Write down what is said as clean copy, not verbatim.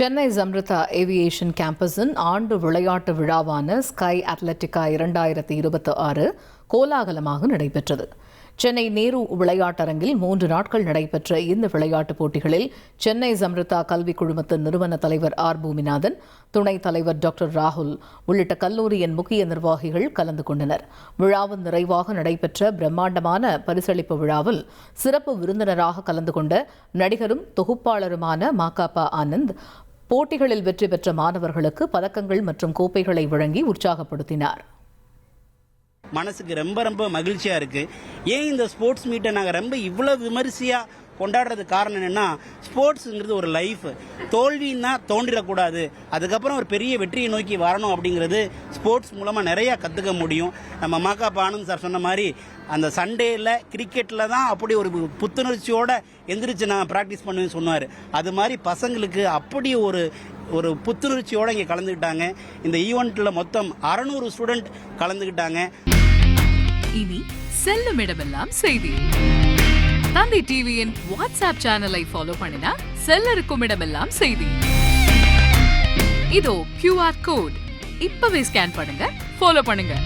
Chennai ஜம்ரிதா aviation கேம்பஸின் ஆண்டு விளையாட்டு விழாவான sky அத்லெட்டிகா 2026 கோலாகலமாக நடைபெற்றது. சென்னை நேரு விளையாட்டரங்கில் 3 நாட்கள் நடைபெற்ற இந்த விளையாட்டுப் போட்டிகளில் சென்னை ஜம்ரிதா கல்விக் குழுமத்தின் நிறுவன தலைவர் ஆர் பூமிநாதன், துணைத் தலைவர் டாக்டர் ராகுல் உள்ளிட்ட கல்லூரியின் முக்கிய நிர்வாகிகள் கலந்து கொண்டனர். விழாவின் நிறைவாக நடைபெற்ற பிரம்மாண்டமான பரிசளிப்பு விழாவில் சிறப்பு விருந்தினராக கலந்து கொண்ட நடிகரும் தொகுப்பாளருமான மாகாபா ஆனந்த் போட்டிகளில் வெற்றி பெற்ற மாணவர்களுக்கு பதக்கங்கள் மற்றும் கோப்பைகளை வழங்கி உற்சாகப்படுத்தினார். மனசுக்கு ரொம்ப மகிழ்ச்சியா இருக்கு. ஏன் இந்த ஸ்போர்ட்ஸ் மீட்டை நாங்கள் ரொம்ப இவ்வளவு விமரிசையா கொண்டாடுறது காரணம் என்னன்னா, ஸ்போர்ட்ஸுங்கிறது ஒரு லைஃப். தோல்வின்னா தோன்றிடக்கூடாது, அதுக்கப்புறம் ஒரு பெரிய வெற்றியை நோக்கி வரணும் அப்படிங்கிறது ஸ்போர்ட்ஸ் மூலமாக நிறையா கற்றுக்க முடியும். நம்ம மாகாபா ஆனந்த் சார் சொன்ன மாதிரி அந்த சண்டேயில் கிரிக்கெட்டில் தான் அப்படி ஒரு புத்துணர்ச்சியோட எந்திரிச்சு நான் ப்ராக்டிஸ் பண்ணுவேன்னு சொன்னார். அது மாதிரி பசங்களுக்கு அப்படி ஒரு புத்துணர்ச்சியோடு இங்கே கலந்துக்கிட்டாங்க. இந்த ஈவெண்ட்டில் மொத்தம் 600 ஸ்டூடெண்ட் கலந்துக்கிட்டாங்க. இனி செல்லும் இடமெல்லாம் செய்தி. தந்தி டிவியின் வாட்ஸ்அப் சேனலை ஃபாலோ பண்ணினா செல்ல இருக்கும் இடமெல்லாம் செய்தி. இதோ QR கோட் இப்பவே ஸ்கேன் பண்ணுங்க, ஃபாலோ பண்ணுங்க.